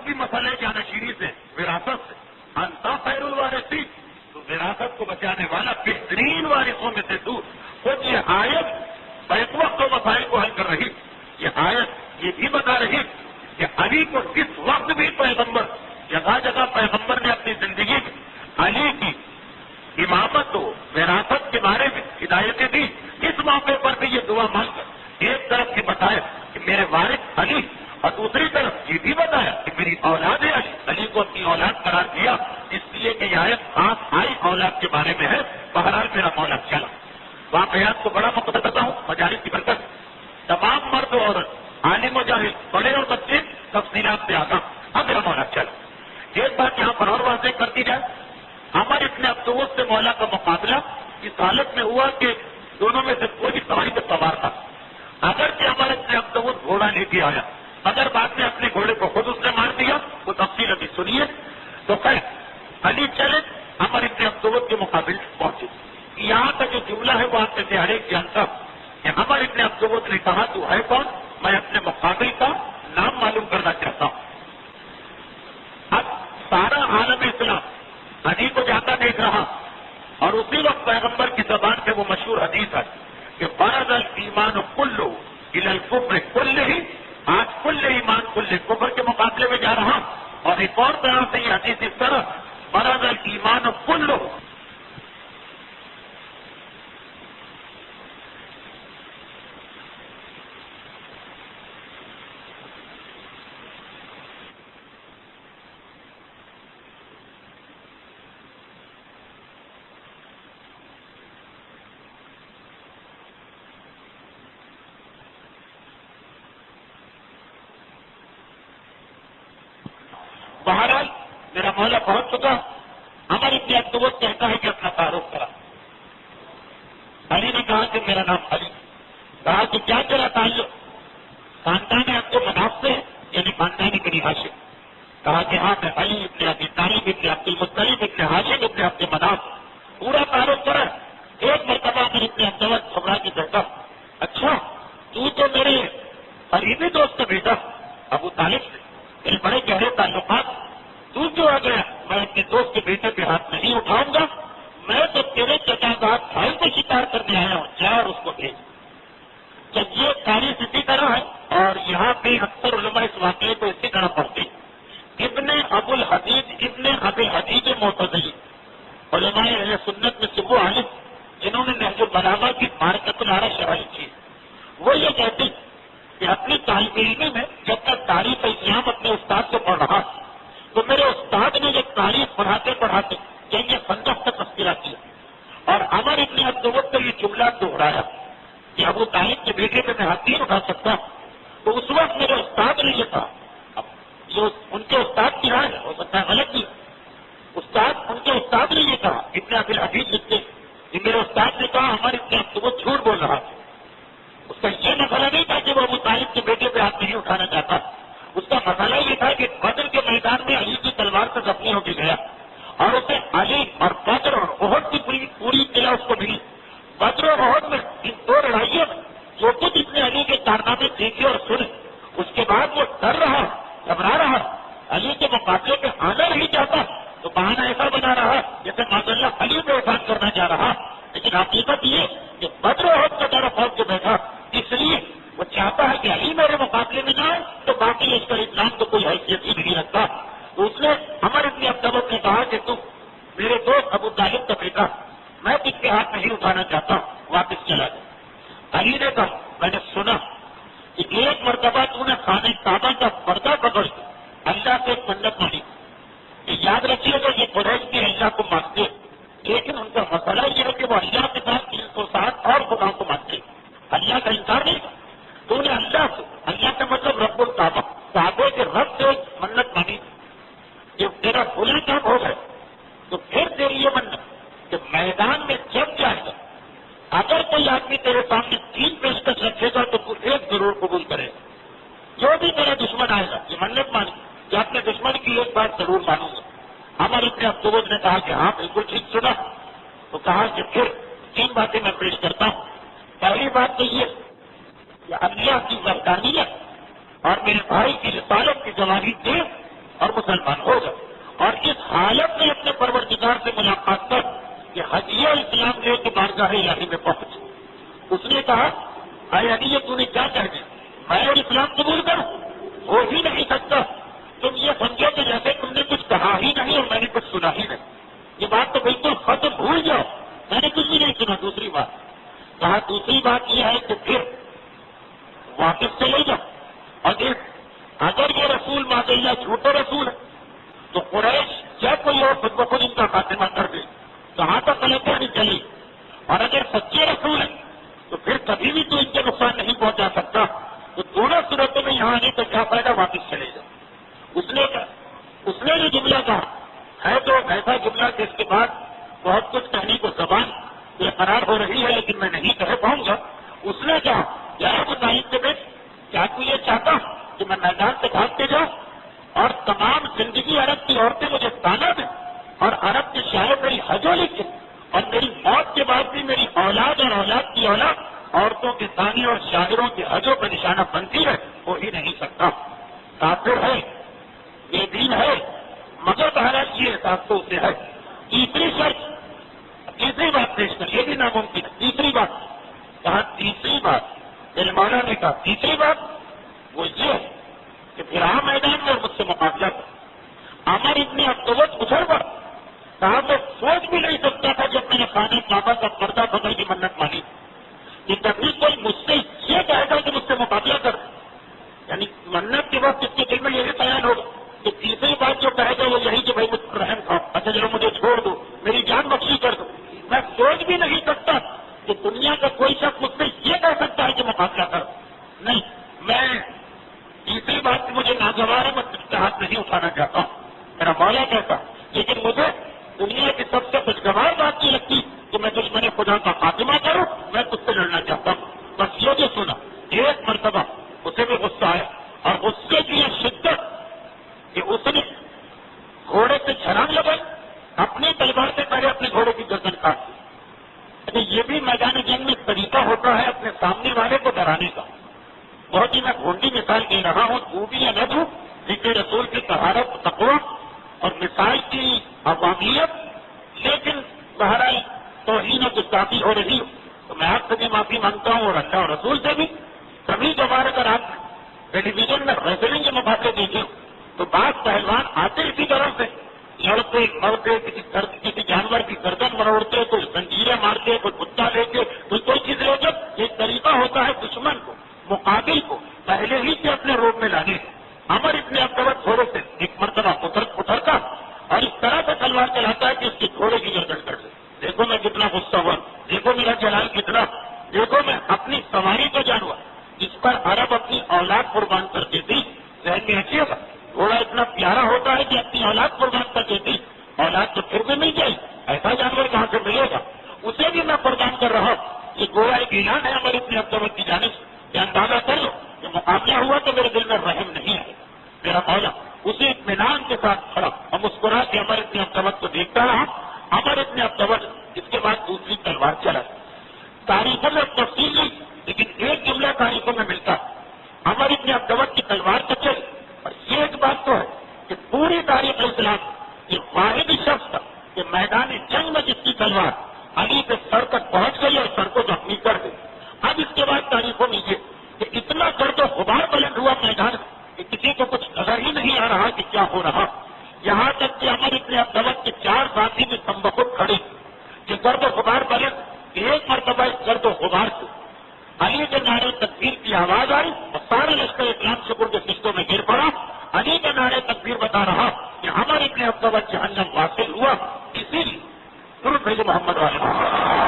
بھی مسئلے جانشینی سے، وراثت سے، انتا خیر الوارثین، تو وراثت کو بچانے والا بہترین وارثوں میں سے تو خود یہ آیت بیک وقت و مسائل کو حل کر رہی. یہ آیت یہ بھی بتا رہی کہ علی کو کس وقت بھی پیغمبر، جگہ جگہ پیغمبر نے اپنی زندگی میں علی کی امامت و وراثت کے بارے میں ہدایتیں دی. اس موقع پر بھی یہ دعا مانگ کر ایک طرف یہ بتایا کہ میرے وارث علی، اور دوسری طرف یہ بھی بتایا کہ میری اولاد علی، علی کو اپنی اولاد قرار دیا، اس لیے کہ یہ آیت خاص آئی اولاد کے بارے میں ہے. بہرحال میرا مولا چلا. واقعات کو بڑا مقصد کرتا ہوں مجالس کی برکت. تمام مرد اور عالم و جاہل، بڑے اور بچے تفصیلات سے آتا. اب میرا مولا چلا. ایک بات یہاں پر اور واضح کرتی جائے، ہمارے اتنے افسوس سے مولا کا مقابلہ اس حالت میں ہوا کہ دونوں میں سے کوئی بھی سواری کا سوار تھا. اگر کہ ہمارے اتنے افسوس گھوڑا لے کے آیا، اگر بعد میں اپنے گھوڑے کو خود اس نے مار دیا، وہ تفصیل ابھی سنیے. تو خیر علی چلے، ہمارے اتنے افسوس کے مقابل پہنچے. یہاں کا جو جملہ ہے وہ آپ میں سے ہر ایک جانتا کہ ہمارے اتنے افسوس نے کہا تو ہے کون؟ میں اپنے مقابل کا نام معلوم کرنا چاہتا ہوں. اب سارا عالم اسلام علی کو جاتا دیکھ رہا، اور اسی وقت پیغمبر کی زبان سے وہ مشہور حدیث ہے کہ فرض الایمان کلہ الی الکفر کلہ. آج کل ایمان کل کفر کے مقابلے میں جا رہا، اور ایک اور طرح سے یہ حدیث اس طرح فرض الایمان کلہ. بہرحال میرا مولا پہنچ چکا. ہماری اتنی اقدوت کہتا ہے کہ اپنا تعارف کرا. علی نے کہا کہ میرا نام علی. کہا کہ کیا تیرا تعلق خاندان عبد مناف سے ہے، یعنی خاندان بنی ہاشم؟ کہا کہ ہاں میں علی ابن ابی طالب ابن عبد المطلب ابن ہاشم ابن عبد مناف. پورا تعارف کرا. ایک مرتبہ میں اتنی اقدوت گھبرا کے کہتا، اچھا تو میرے قریبی دوست کا بیٹا ابو طالب سے میرے بڑے گہرے تعلقات، تو جو آ گیا میں اپنے دوست کے بیٹے پہ ہاتھ نہیں اٹھاؤں گا. میں تو تیرے چچا زاد بھائی کو شکار کرنے آیا ہوں، جا اور اس کو بھیج. جب یہ تاریخ اسی طرح ہے، اور یہاں پہ اکثر علماء اس واقعے کو اسی طرح پڑھتے ہیں. ابن ابو الحدید معتزلی علماء اہل سنت میں سے وہ عالم جنہوں نے نہج البلاغہ کی معرکۃ العرش شرح کی، وہ یہ کہتے ہیں کہ اپنی طالب علمی میں جب تک تاریخ اسلام اپنے استاد سے پڑھ رہا تو میرے استاد نے یہ تاریخ پڑھاتے پڑھاتے یہ خندق کا تذکرہ کیا، اور ہمارے اتنی ابدوت کا یہ جملہ دوہرایا کہ ابو طالب کے بیٹے پہ میں ہاتھ نہیں اٹھا سکتا. تو اس وقت میرے استاد نے یہ کہا، اب جو ان کے استاد کی رائے ہے ہو سکتا ہے غلط بھی، ان کے استاد نے یہ کہا، اتنے ابھی حدیث لکھتے کہ میرے استاد نے کہا ہمارے اتنے ابدوت جھوٹ بول رہا تھا. اس کا یہ مسئلہ نہیں تھا کہ وہ ابو طالب کے بیٹے پہ ہاتھ نہیں اٹھانا چاہتا. اس کا مسئلہ یہ تھا کہ بدر کے میدان میں علی کی تلوار سے زخمی ہو کے گیا، اور اسے علی اور بدر اور احد کی پوری قلعہ اس کو ملی. بدر اور احد میں ان دو لڑائیوں میں جو کچھ اتنے علی کے کارنامے دیکھے اور سنے، اس کے بعد وہ ڈر رہا، گھبرا رہا، علی کے مقابلے میں آنا نہیں چاہتا. تو بہانہ ایسا بنا رہا جیسے معاذ اللہ علی پہ احسان کرنا چاہ رہا. لیکن حقیقت یہ کہ بدر و احد کا ڈر خوف کے بیٹھا، اس لیے وہ چاہتا ہے کہ علی میرے مقابلے میں جائے تو باقی اس کا اسلام تو کوئی حیثیت ہی نہیں رکھتا. تو اس نے ہمارے ابن عبدالوت نے کہا کہ تم میرے دوست ابو طالب کا بیٹا، میں تجھ کے ہاتھ نہیں اٹھانا چاہتا، واپس چلا جائے. علی نے کہا میں نے سنا کہ ایک مرتبہ تو نے خانہ کعبہ کا پردہ پکڑ کے اللہ سے منت مانی. یاد رکھیے گا یہ قریش بھی اللہ کو مانتے، لیکن ان کا مسئلہ یہ ہے کہ وہ اللہ کے ساتھ 360 اور خداؤں کو مانتے، اللہ کا انکار نہیں. تو نے اللہ سے، اللہ کا مطلب رب الکعبہ، کعبے کے رب سے منت مانی. جب تیرا بھولا کام ہو گئے تو پھر تیری یہ منت کہ میدان میں جب جائے گا اگر کوئی آدمی تیرے سامنے 3 پیشکش رکھے گا تو تو ایک ضرور قبول کرے گا. جو بھی تیرا دشمن آئے گا یہ منت مانی کہ اپنے دشمن کی ایک بات ضرور مانوں گا. ہمارے ابن عبدالوت نے کہا کہ ہاں بالکل ٹھیک سنا. تو کہا کہ پھر 3 باتیں میں پیش کرتا ہوں. پہلی بات تو یہ کہ اللہ کی وحدانیت اور میرے بھائی کی رسالت کی گواہی دے اور مسلمان ہو گئے. اور اس حالت میں اپنے پروردگار سے ملاقات کر کہ حدیث اسلام لے کے بارگاہ الہی میں پہنچ. اس نے کہا اے علی تو نے کیا کہہ دیا؟ میں اور اسلام قبول کروں؟ ہو ہی نہیں سکتا. تم یہ سمجھو کہ جیسے تم نے کچھ کہا ہی نہیں اور میں نے کچھ سنا ہی نہیں. یہ بات تو بالکل ختم بھول جاؤ، میں نے کچھ بھی نہیں سنا. دوسری بات کہا، دوسری بات یہ ہے کہ پھر واپس چلے جاؤ اور دیکھ اگر یہ رسول ماشاء اللہ جھوٹے رسول ہے تو قریش جب کوئی اور خود بخود ان کا خاتمہ کر دے کہاں تک غلطیاں نہیں چلی. اور اگر سچے رسول ہیں تو پھر کبھی بھی تو ان کے نقصان نہیں پہنچا سکتا. تو دونوں صورتوں میں یہاں آنے کا کیا فائدہ، واپس چلے جاؤ. اس نے جو جملہ کہا ہے تو ایسا جملہ کہ اس کے بعد بہت کچھ کہنے کو زبان برقرار ہو رہی ہے لیکن میں نہیں کہہ پاؤں گا. اس نے کہا یار مجاہد کے بیٹ، کیا تو یہ چاہتا کہ میں میدان سے بھاگ کے جاؤں اور تمام زندگی عرب کی عورتیں مجھے تانا دیں اور عرب کے شاعر میری حجو لکھیں اور میری موت کے بعد بھی میری اولاد اور اولاد کی اولاد عورتوں کے تانے اور شاعروں کے حجوں پر نشانہ بنتی ہے؟ ہو ہی نہیں سکتا. کافر ہے، یہ دین ہے، مگر بہرحال یہ احساس تو اسے ہے. تیسری شرط، تیسری بات پیش کر، یہ بھی ناممکن ہے. تیسری بات کہا، تیسری بات میرے مولا نے کہا تیسری بات وہ یہ ہے کہ پھر آ میدان میں اور مجھ سے مقابلہ کر. عمر ابن عبدوت ادھر پر کہا میں سوچ بھی نہیں سکتا تھا جب میں نے خانہ کعبہ کا پردہ بدل کی منت مانی کہ کبھی کوئی مجھ سے یہ کہے گا کہ مجھ سے مقابلہ کر. یعنی منت کے وقت اس کے دل میں یہی بیان ہوگا کہ تیسری بات جو کہے گا وہ یہی کہ بھائی مجھ پر رحم کھاؤ، اچھا چلو مجھے چھوڑ دو، میری جان بخشی کر دو. میں سوچ بھی نہیں سکتا کہ دنیا کا کوئی شخص مجھ سے یہ کہہ سکتا ہے کہ مقابلہ کر. نہیں، میں تیسری بات کی مجھے ناگوار ہے، میں تجھ کا ہاتھ نہیں اٹھانا چاہتا ہوں، میرا مولا کہتا. لیکن مجھے دنیا کی سب سے خوشگوار بات یہ لگتی کہ میں دشمن خدا کا خاتمہ کروں، میں تجھ سے لڑنا چاہتا ہوں. بس یہ جو سنا ایک مرتبہ اسے بھی غصہ آیا اور غصے کی یہ شدت کہ اس نے گھوڑے سے چھلانگ لگائی، اپنی تلوار سے پہلے اپنے گھوڑے کی گردن کاٹ دی. یہ بھی میدان جنگ میں طریقہ ہوتا ہے اپنے سامنے والے کو ڈرانے کا. بہت ہی میں گھونڈی مثال دے رہا ہوں، تو بھی یا نہ دوں، ذکر رسول کی طہارت، تقویٰ اور مثال کی عوامیت، لیکن بہرحال توہین و گستاخی ہو رہی ہو تو میں آپ سے بھی معافی مانگتا ہوں اور اللہ اور رسول سے بھی. کبھی کبھار اگر آپ ٹیلی ویژن میں ریسلنگ کے مقابلے دیکھیں تو بعض پہلوان آتے اسی طرح سے لڑتے مرتے، کسی جانور کی گردن مروڑتے، کوئی زنجیریں مارتے، کوئی کتا لے کے، کوئی چیز لے کے. ایک طریقہ ہوتا ہے دشمن کو، مقابل کو پہلے ہی سے اپنے روپ میں لانے. عمر ابن عبدوت گھوڑے سے ایک مرتبہ اترتا اور اس طرح سے تلوار چلاتا ہے کہ اس کے گھوڑے کی گردن کر دے. دیکھو میں کتنا غصہ ہوا، دیکھو میرا جلال کتنا، دیکھو میں اپنی سواری کو جانوا جس پر عرب اپنی اولاد قربان کرتی تھی. ذہن میں رکھیے گا، گھوڑا اتنا پیارا ہوتا ہے کہ اپنی اولاد قربان کرتی تھی. اولاد تو پھر بھی مل جائے، ایسا جانور کہاں سے ملے گا؟ اسے بھی میں قربان کر رہا ہوں. یہ گھوڑا ایک اعلان ہے عمر ابن عبدوت کی جانب سے کہ اندازہ کر لو کہ مقابلہ ہوا تو میرے دل میں رحم نہیں ہے. میرا مولا اسے اطمینان کے ساتھ کھڑا اور مسکرا کے عمر ابن عبدوت کو دیکھتا رہا. عمر ابن عبدوت اس کے بعد دوسری تلوار چلا. تاریخوں میں تفصیل نہیں لیکن ایک جملہ تاریخوں میں ملتا. عمر ابن عبدوت کی تلوار تو چلی، اور یہ ایک بات تو ہے کہ پوری تاریخ اسلام یہ واحد شخص تھا کہ میدان جنگ میں جس کی تلوار علی کے سر تک پہنچ گئی اور سر کو زخمی کر گئی. اب اس کے بعد تاریخوں میں یہ کہ اتنا گرد و غبار بلند ہوا میدان کہ کسی کو کچھ نظر ہی نہیں آ رہا کہ کیا ہو رہا. یہاں تک کہ عمر ابن عبدوت کے 4 ساتھی بھی تمبخود کھڑے کہ گرد و غبار بلند. ایک مرتبہ اس گرد و غبار سے علی کے نعرے تکبیر کی آواز آئی اور سارا لشکر اسلام شکر کے سجدوں میں گر پڑا. علی کے نعرے تکبیر بتا رہا کہ عمر ابن عبدوت جہنم واصل ہوا. اسی لیے درود بھیجو محمد والے